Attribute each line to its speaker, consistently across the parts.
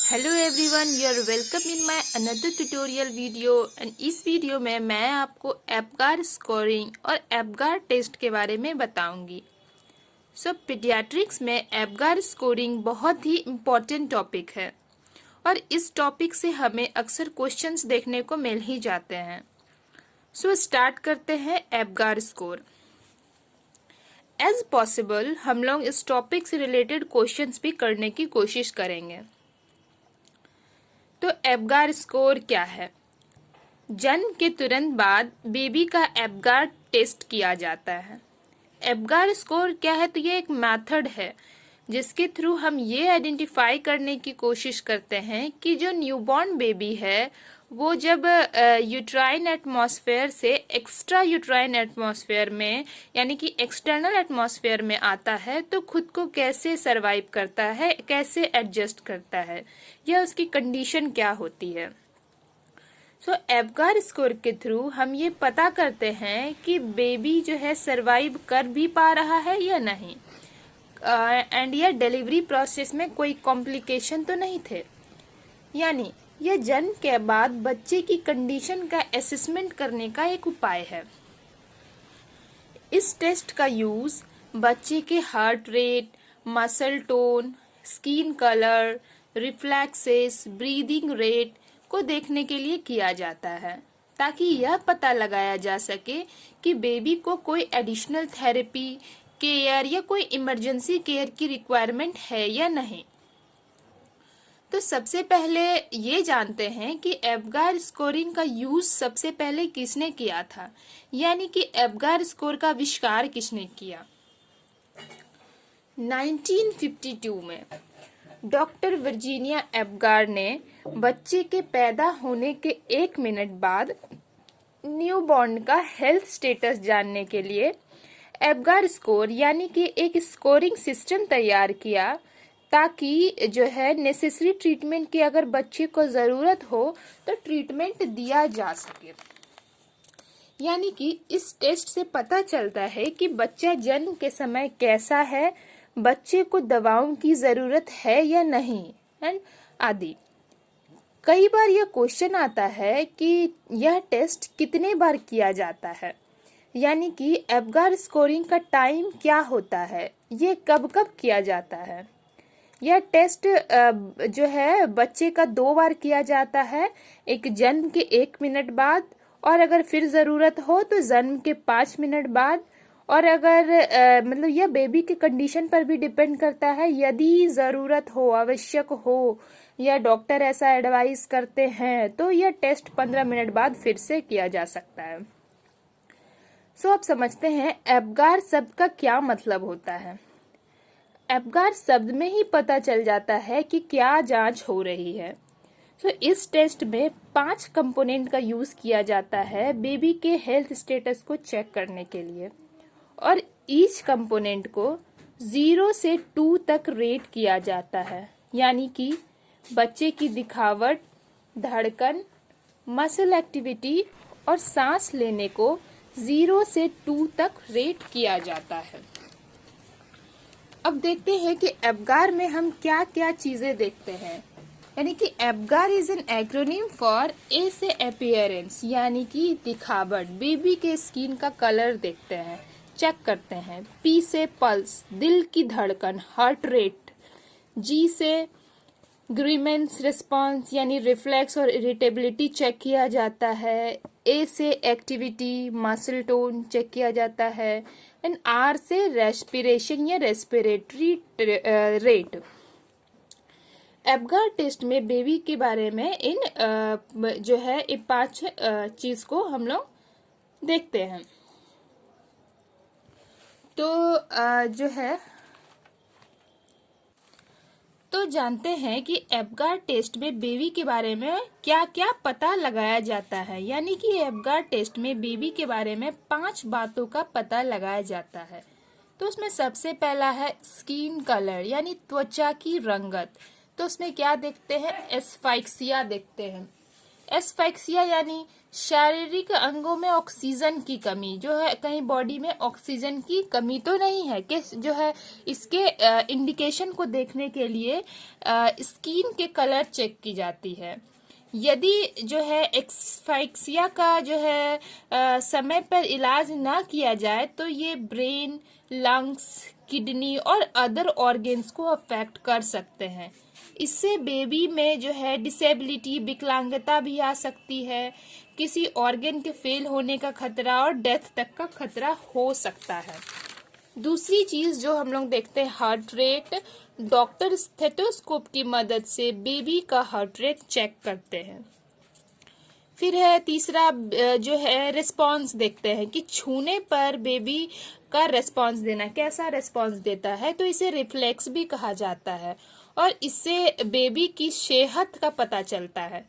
Speaker 1: Hello everyone, you are welcome in my another tutorial video. And इस video में मैं आपको एप्गार स्कोरिंग और एप्गार टेस्ट के बारे में बताऊंगी। पीडियाट्रिक्स में एप्गार स्कोरिंग बहुत ही इम्पोर्टेंट टॉपिक है और इस टॉपिक से हमें अक्सर क्वेश्चंस देखने को मिल ही जाते हैं। स्टार्ट करते हैं एप्गार स्कोर। एज पॉसिबल हम लोग इस टॉपिक से रिलेटेड क्वेश्चंस भी करने की कोशिश करेंगे। तो एप्गार स्कोर क्या है? जन्म के तुरंत बाद बेबी का एप्गार टेस्ट किया जाता है। एप्गार स्कोर क्या है? तो ये एक मेथड है जिसके थ्रू हम ये आइडेंटिफाई करने की कोशिश करते हैं कि जो न्यूबॉर्न बेबी है वो जब यूट्राइन एटमॉस्फेयर से एक्स्ट्रा यूट्राइन एटमॉस्फेयर में यानी कि एक्सटर्नल एटमॉस्फेयर में आता है तो खुद को कैसे सरवाइव करता है, कैसे एडजस्ट करता है, या उसकी कंडीशन क्या होती है। एप्गार स्कोर के थ्रू हम ये पता करते हैं कि बेबी जो है सरवाइव कर भी पा रहा है या नहीं, एंड यह डिलीवरी प्रोसेस में कोई कॉम्प्लिकेशन तो नहीं थे। यानी यह जन्म के बाद बच्चे की कंडीशन का असेसमेंट करने का एक उपाय है। इस टेस्ट का यूज बच्चे के heart rate, muscle tone, skin colour, reflexes, breathing rate को देखने के लिए किया जाता है ताकि यह पता लगाया जा सके कि बेबी को कोई एडिशनल थेरेपी, केयर या कोई इमरजेंसी केयर की रिक्वायरमेंट है या नहीं। तो सबसे पहले ये जानते हैं कि एप्गार स्कोरिंग का यूज सबसे पहले किसने किया था, यानी कि एप्गार स्कोर का आविष्कार किसने किया। 1952 में डॉक्टर वर्जीनिया एप्गार ने बच्चे के पैदा होने के 1 मिनट बाद न्यूबॉर्न का हेल्थ स्टेटस जानने के लिए एप्गार स्कोर यानी कि एक स्कोरिंग सिस्टम तैयार किया ताकि जो है नेसेसरी ट्रीटमेंट की अगर बच्चे को ज़रूरत हो तो ट्रीटमेंट दिया जा सके। यानी कि इस टेस्ट से पता चलता है कि बच्चा जन्म के समय कैसा है, बच्चे को दवाओं की ज़रूरत है या नहीं, एंड आदि। कई बार यह क्वेश्चन आता है कि यह टेस्ट कितने बार किया जाता है, यानी कि एप्गार स्कोरिंग का टाइम क्या होता है, ये कब कब किया जाता है। यह टेस्ट जो है बच्चे का 2 बार किया जाता है, एक जन्म के 1 मिनट बाद और अगर फिर ज़रूरत हो तो जन्म के 5 मिनट बाद, और अगर मतलब यह बेबी के कंडीशन पर भी डिपेंड करता है। यदि ज़रूरत हो, आवश्यक हो या डॉक्टर ऐसा एडवाइस करते हैं तो यह टेस्ट 15 मिनट बाद फिर से किया जा सकता है। अब समझते हैं एप्गार शब्द का क्या मतलब होता है। एप्गार शब्द में ही पता चल जाता है कि क्या जांच हो रही है। इस टेस्ट में 5 कंपोनेंट का यूज किया जाता है बेबी के हेल्थ स्टेटस को चेक करने के लिए, और ईच कंपोनेंट को 0 से 2 तक रेट किया जाता है। यानी कि बच्चे की दिखावट, धड़कन, मसल एक्टिविटी और सांस लेने को 0 से 2 तक रेट किया जाता है। अब देखते हैं कि एप्गार में हम क्या क्या चीजें देखते हैं। यानी कि Apgar is an acronym for A से अपीयरेंस यानी कि दिखावट, बेबी के स्किन का कलर देखते हैं, चेक करते हैं। पी से पल्स, दिल की धड़कन, हार्ट रेट। जी से ग्रीमेंस रिस्पॉन्स यानी रिफ्लेक्स और इरिटेबिलिटी चेक किया जाता है। ए से एक्टिविटी, मसल टोन चेक किया जाता है। एंड आर से रेस्पिरेशन या रेस्पिरेटरी रेट। एप्गार टेस्ट में बेबी के बारे में इन जो है इन 5 चीज को हम लोग देखते हैं। जो है तो जानते हैं कि एप्गार टेस्ट में बेबी के बारे में क्या क्या पता लगाया जाता है। यानी कि एप्गार टेस्ट में बेबी के बारे में 5 बातों का पता लगाया जाता है। तो उसमें सबसे पहला है स्किन कलर यानी त्वचा की रंगत। तो उसमें क्या देखते हैं? एस्फाइक्सिया देखते हैं। एस्फाइक्सिया यानी शारीरिक अंगों में ऑक्सीजन की कमी, जो है कहीं बॉडी में ऑक्सीजन की कमी तो नहीं है कि जो है इसके इंडिकेशन को देखने के लिए स्किन के कलर चेक की जाती है। यदि जो है एस्फाइक्सिया का जो है समय पर इलाज ना किया जाए तो ये ब्रेन, लंग्स, किडनी और अदर ऑर्गन्स को अफेक्ट कर सकते हैं। इससे बेबी में जो है डिसेबिलिटी, विकलांगता भी आ सकती है, किसी ऑर्गन के फेल होने का खतरा और डेथ तक का खतरा हो सकता है। दूसरी चीज जो हम लोग देखते हैं, हार्ट रेट। डॉक्टर स्टेथोस्कोप की मदद से बेबी का हार्ट रेट चेक करते हैं। फिर है तीसरा जो है रिस्पांस देखते हैं कि छूने पर बेबी का रिस्पांस देना, कैसा रिस्पांस देता है, तो इसे रिफ्लेक्स भी कहा जाता है और इससे बेबी की सेहत का पता चलता है।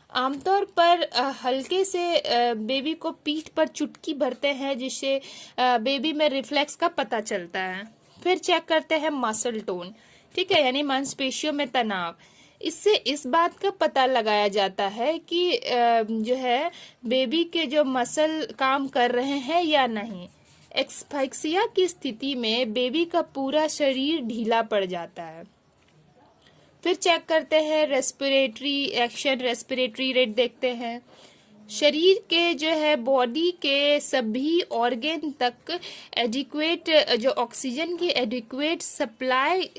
Speaker 1: आमतौर पर हल्के से बेबी को पीठ पर चुटकी भरते हैं जिससे बेबी में रिफ्लेक्स का पता चलता है। फिर चेक करते हैं मसल टोन, ठीक है, यानी मांसपेशियों में तनाव। इससे इस बात का पता लगाया जाता है कि जो है बेबी के जो मसल काम कर रहे हैं या नहीं। एस्फाइक्सिया की स्थिति में बेबी का पूरा शरीर ढीला पड़ जाता है। फिर चेक करते हैं रेस्पिरेटरी एक्शन, रेस्पिरेटरी रेट देखते हैं। शरीर के जो है बॉडी के सभी ऑर्गन तक एडिक्वेट जो ऑक्सीजन की एडिक्वेट सप्लाई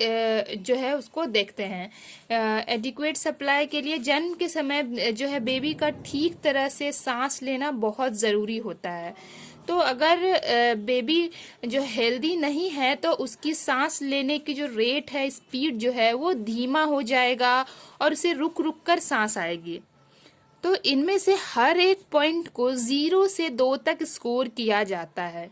Speaker 1: जो है उसको देखते हैं। एडिक्वेट सप्लाई के लिए जन्म के समय जो है बेबी का ठीक तरह से सांस लेना बहुत ज़रूरी होता है। तो अगर बेबी जो हेल्दी नहीं है तो उसकी सांस लेने की जो रेट है, स्पीड जो है वो धीमा हो जाएगा और उसे रुक रुक कर सांस आएगी। तो इनमें से हर एक पॉइंट को 0 से 2 तक स्कोर किया जाता है।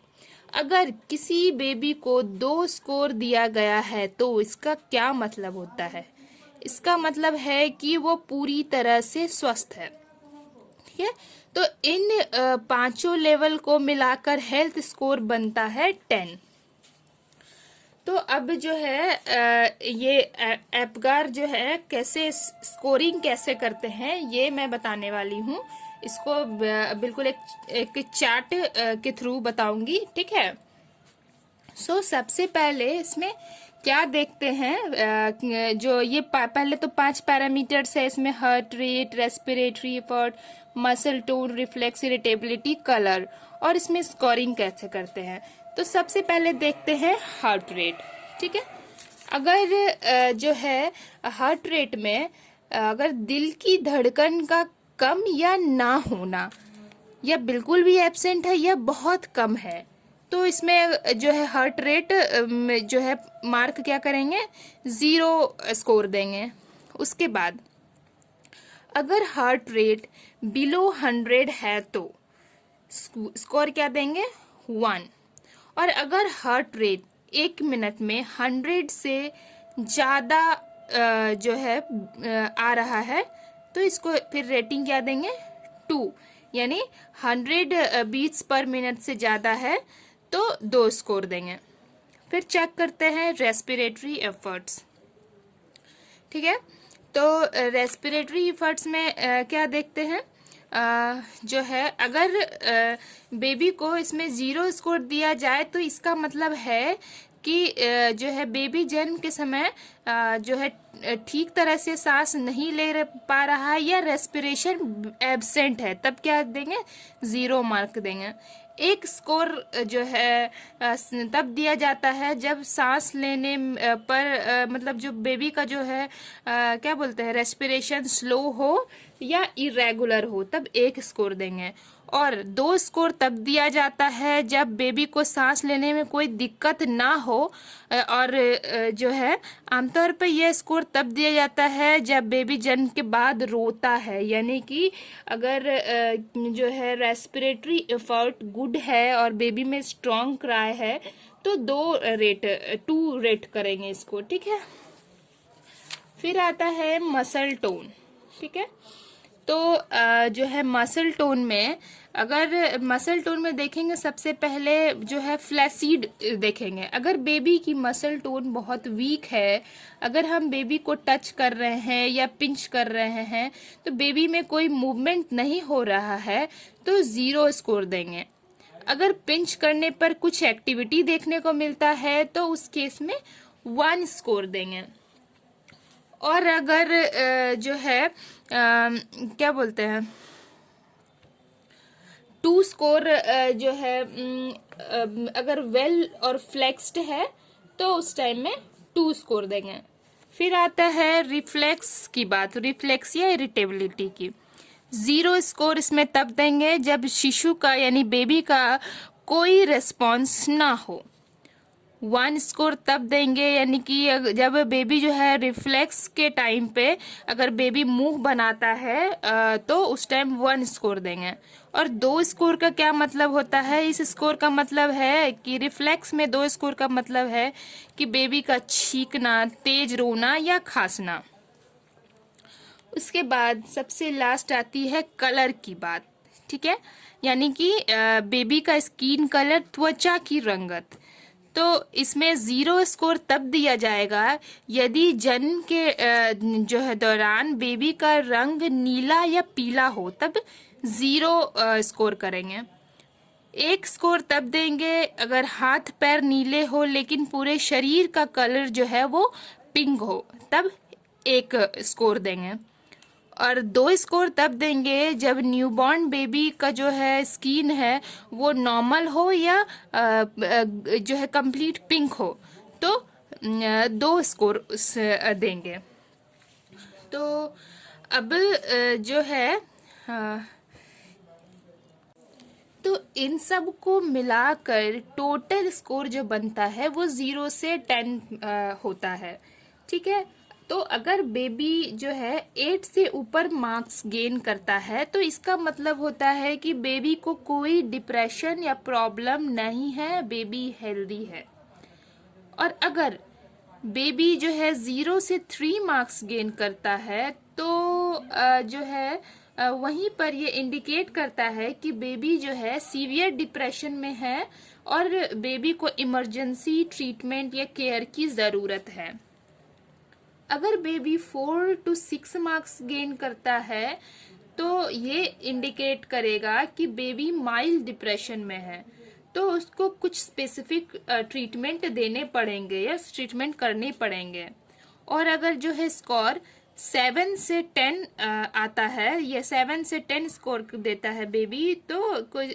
Speaker 1: अगर किसी बेबी को 2 स्कोर दिया गया है तो इसका क्या मतलब होता है? इसका मतलब है कि वो पूरी तरह से स्वस्थ है। ठीक है, तो इन पांचों लेवल को मिलाकर हेल्थ स्कोर बनता है 10। तो अब जो है ये एप्गार जो है कैसे स्कोरिंग कैसे करते हैं ये मैं बताने वाली हूँ। इसको बिल्कुल एक चार्ट के थ्रू बताऊंगी, ठीक है। सबसे पहले इसमें क्या देखते हैं, जो ये पहले तो 5 पैरामीटर्स है इसमें, heart rate, respiratory effort, muscle tone, reflex, irritability, colour, और इसमें स्कोरिंग कैसे करते हैं। तो सबसे पहले देखते हैं हार्ट रेट, ठीक है। अगर जो है हार्ट रेट में अगर दिल की धड़कन का कम या ना होना, या बिल्कुल भी एब्सेंट है या बहुत कम है, तो इसमें जो है हार्ट रेट जो है मार्क क्या करेंगे, 0 स्कोर देंगे। उसके बाद अगर हार्ट रेट बिलो 100 है तो स्कोर क्या देंगे, 1। और अगर हार्ट रेट 1 मिनट में 100 से ज़्यादा जो है आ रहा है तो इसको फिर रेटिंग क्या देंगे, 2, यानी 100 बीट्स पर मिनट से ज़्यादा है तो 2 स्कोर देंगे। फिर चेक करते हैं रेस्पिरेटरी एफर्ट्स, ठीक है। तो रेस्पिरेटरी एफर्ट्स में क्या देखते हैं, जो है अगर बेबी को इसमें 0 स्कोर दिया जाए तो इसका मतलब है कि जो है बेबी जन्म के समय जो है ठीक तरह से सांस नहीं ले पा रहा है या रेस्पिरेशन एब्सेंट है, तब क्या देंगे, 0 मार्क देंगे। 1 स्कोर जो है तब दिया जाता है जब सांस लेने पर मतलब जो बेबी का जो है क्या बोलते हैं, रेस्पिरेशन स्लो हो या इरेगुलर हो, तब 1 स्कोर देंगे। और 2 स्कोर तब दिया जाता है जब बेबी को सांस लेने में कोई दिक्कत ना हो, और जो है आमतौर पर यह स्कोर तब दिया जाता है जब बेबी जन्म के बाद रोता है, यानी कि अगर जो है रेस्पिरेटरी एफर्ट गुड है और बेबी में स्ट्रॉन्ग क्राई है तो 2 रेट करेंगे इसको, ठीक है। फिर आता है मसल टोन, ठीक है। तो जो है मसल टोन में अगर मसल टोन में देखेंगे सबसे पहले जो है फ्लैसीड देखेंगे। अगर बेबी की मसल टोन बहुत वीक है, अगर हम बेबी को टच कर रहे हैं या पिंच कर रहे हैं तो बेबी में कोई मूवमेंट नहीं हो रहा है तो 0 स्कोर देंगे। अगर पिंच करने पर कुछ एक्टिविटी देखने को मिलता है तो उस केस में 1 स्कोर देंगे। और अगर जो है क्या बोलते हैं 2 स्कोर जो है अगर वेल और फ्लेक्स्ड है तो उस टाइम में 2 स्कोर देंगे। फिर आता है रिफ्लेक्स की बात, रिफ्लेक्स या इरिटेबिलिटी की। 0 स्कोर इसमें तब देंगे जब शिशु का यानी बेबी का कोई रिस्पॉन्स ना हो। 1 स्कोर तब देंगे यानी कि जब बेबी जो है रिफ्लेक्स के टाइम पे अगर बेबी मुंह बनाता है तो उस टाइम 1 स्कोर देंगे। और 2 स्कोर का क्या मतलब होता है? इस स्कोर का मतलब है कि रिफ्लेक्स में 2 स्कोर का मतलब है कि बेबी का छींकना, तेज रोना या खांसना। उसके बाद सबसे लास्ट आती है कलर की बात, ठीक है, यानी कि बेबी का स्किन कलर, त्वचा की रंगत। तो इसमें 0 स्कोर तब दिया जाएगा यदि जन्म के जो है दौरान बेबी का रंग नीला या पीला हो, तब 0 स्कोर करेंगे। 1 स्कोर तब देंगे अगर हाथ पैर नीले हो लेकिन पूरे शरीर का कलर जो है वो पिंक हो, तब 1 स्कोर देंगे। और 2 स्कोर तब देंगे जब न्यूबॉर्न बेबी का जो है स्किन है वो नॉर्मल हो या जो है कंप्लीट पिंक हो, तो 2 स्कोर देंगे। तो अब जो है तो इन सब को मिलाकर टोटल स्कोर जो बनता है वो 0 से 10 होता है, ठीक है। तो अगर बेबी जो है 8 से ऊपर मार्क्स गेन करता है तो इसका मतलब होता है कि बेबी को कोई डिप्रेशन या प्रॉब्लम नहीं है, बेबी हेल्दी है। और अगर बेबी जो है 0 से 3 मार्क्स गेन करता है तो जो है वहीं पर ये इंडिकेट करता है कि बेबी जो है सीवियर डिप्रेशन में है और बेबी को इमरजेंसी ट्रीटमेंट या केयर की ज़रूरत है। अगर बेबी 4 to 6 मार्क्स गेन करता है तो ये इंडिकेट करेगा कि बेबी माइल्ड डिप्रेशन में है, तो उसको कुछ स्पेसिफिक ट्रीटमेंट देने पड़ेंगे या ट्रीटमेंट करने पड़ेंगे। और अगर जो है स्कोर 7 से 10 आता है या 7 से 10 स्कोर देता है बेबी, तो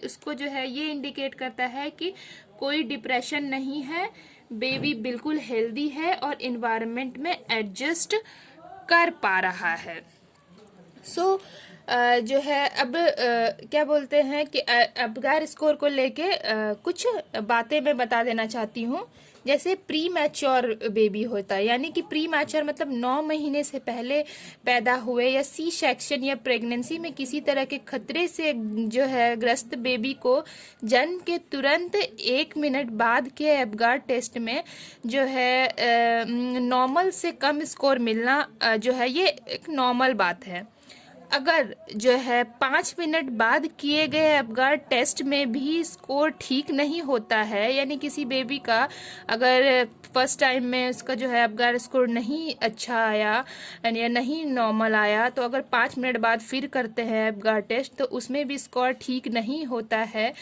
Speaker 1: उसको जो है ये इंडिकेट करता है कि कोई डिप्रेशन नहीं है, बेबी बिल्कुल हेल्दी है और इन्वायरमेंट में एडजस्ट कर पा रहा है। सो जो है अब क्या बोलते हैं कि एब्गार स्कोर को लेके कुछ बातें मैं बता देना चाहती हूँ। जैसे प्री मैच्योर बेबी होता है, यानी कि प्री मैच्योर मतलब 9 महीने से पहले पैदा हुए या सी सेक्शन या प्रेगनेंसी में किसी तरह के खतरे से जो है ग्रस्त बेबी को जन्म के तुरंत 1 मिनट बाद के एब्गार टेस्ट में जो है नॉर्मल से कम स्कोर मिलना जो है ये एक नॉर्मल बात है। अगर जो है 5 मिनट बाद किए गए एब्गार टेस्ट में भी स्कोर ठीक नहीं होता है, यानी किसी बेबी का अगर फर्स्ट टाइम में उसका जो है एब्गार स्कोर नहीं अच्छा आया या नहीं नॉर्मल आया, तो अगर 5 मिनट बाद फिर करते हैं एब्गार टेस्ट तो उसमें भी स्कोर ठीक नहीं होता है,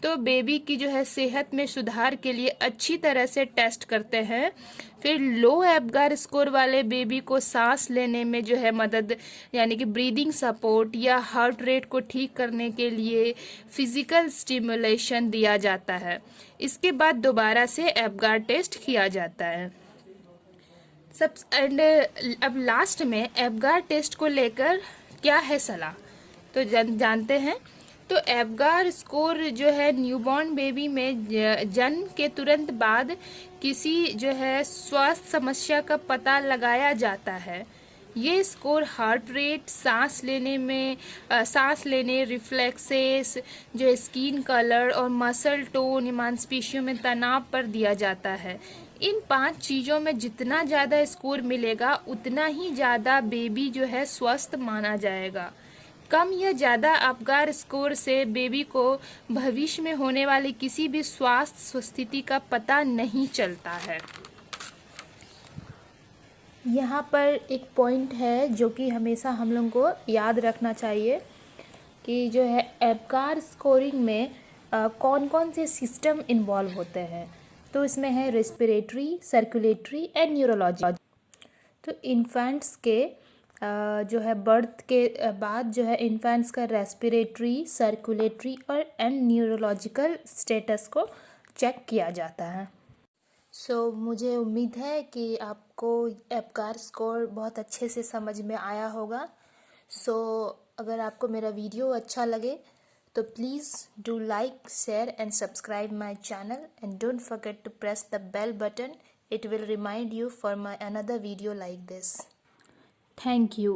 Speaker 1: तो बेबी की जो है सेहत में सुधार के लिए अच्छी तरह से टेस्ट करते हैं। फिर लो एब्गार स्कोर वाले बेबी को सांस लेने में जो है मदद यानी कि ब्रीदिंग सपोर्ट या हार्ट रेट को ठीक करने के लिए फिजिकल स्टिमुलेशन दिया जाता है। इसके बाद दोबारा से एब्गार टेस्ट किया जाता है। सब एंड अब लास्ट में एब्गार टेस्ट को लेकर क्या है सलाह, तो जानते हैं। तो एब्गार स्कोर जो है न्यूबॉर्न बेबी में जन्म के तुरंत बाद किसी जो है स्वास्थ्य समस्या का पता लगाया जाता है। ये स्कोर हार्ट रेट, सांस लेने, रिफ्लेक्सेस, जो स्किन कलर और मसल टोन, मांसपेशियों में तनाव पर दिया जाता है। इन 5 चीज़ों में जितना ज़्यादा स्कोर मिलेगा उतना ही ज़्यादा बेबी जो है स्वस्थ माना जाएगा। कम या ज़्यादा अपगार स्कोर से बेबी को भविष्य में होने वाली किसी भी स्वास्थ्य स्थिति का पता नहीं चलता है। यहाँ पर एक पॉइंट है जो कि हमेशा हम लोगों को याद रखना चाहिए कि जो है अपगार स्कोरिंग में कौन कौन से सिस्टम इन्वॉल्व होते हैं। तो इसमें है रेस्पिरेटरी, सर्कुलेटरी एंड न्यूरोलॉजी। तो इन्फेंट्स के जो है बर्थ के बाद जो है इन्फेंट्स का रेस्पिरेटरी, सर्कुलेटरी और एंड न्यूरोलॉजिकल स्टेटस को चेक किया जाता है। मुझे उम्मीद है कि आपको अपगार स्कोर बहुत अच्छे से समझ में आया होगा। अगर आपको मेरा वीडियो अच्छा लगे तो please do like, share and subscribe my channel and don't forget to press the bell button. It will remind you for my another video like this. Thank you.